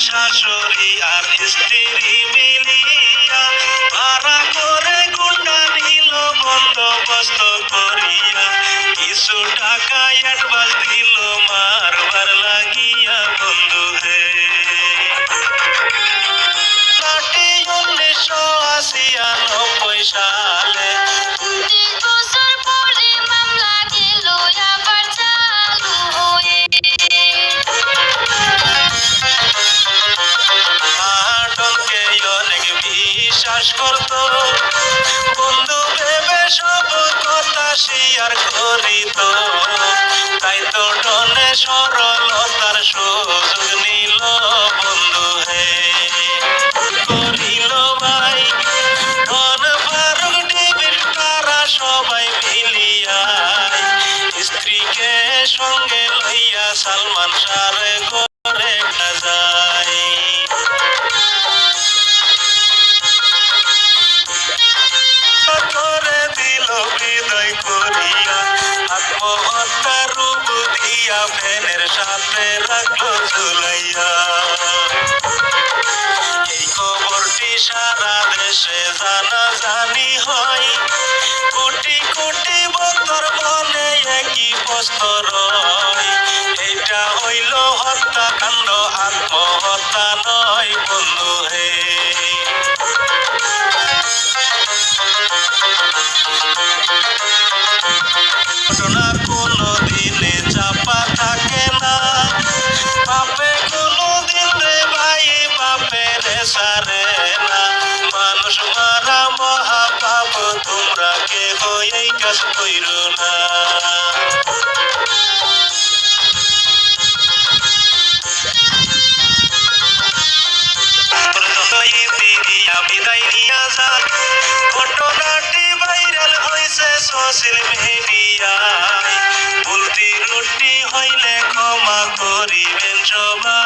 শাশুড়ি আর স্ত্রী মিলিয়া ভাড়া করে গুন্ডা নিল বন্দোবস্ত করিয়া কিছু টাকা অ্যাডভান্স দিল মারবার লাগিয়া বন্ধু হে। 1989 সালে বিশ্বাস করতো বন্ধু ভেবে সব কথা শেয়ার করিত, তাই তো ডনে সরলতার সুযোগ নিল বন্ধু হে। করিল ভাই ডন ফারুক ডেভিড তারা সবাই মিলিয়া স্ত্রীকে সঙ্গে লইয়া সালমান শাহরে করে যায়। করে দিল হৃদয় করিয়া আত্মহত্যার রূপ দিয়া ফ্যানের সাথে রাখলো ঝুলাইয়া। এই খবরটি সারা দেশে জানাজানি হয়, কোটি কোটি বন্ধুর মনে একই প্রশ্ন রয়, এটা হইল হত্যাকাণ্ড আত্মহত্যা নয় বন্ধু হে। ঘটনা কোনো দিনে চাপা থাকে না, পাপে কোনো দিন রে ভাই পাপে রে সারে না। মানুষ মারা মহাপাপ, তোমরা কেহ এই কাজ কইরো না। বিদায় নিয়া যাক, ঘটনাটি ভাইরাল হয়েছে সোশ্যাল মিডিয়ায়। ভুল ত্রুটি হইলে ক্ষমা করিবেন সবাই।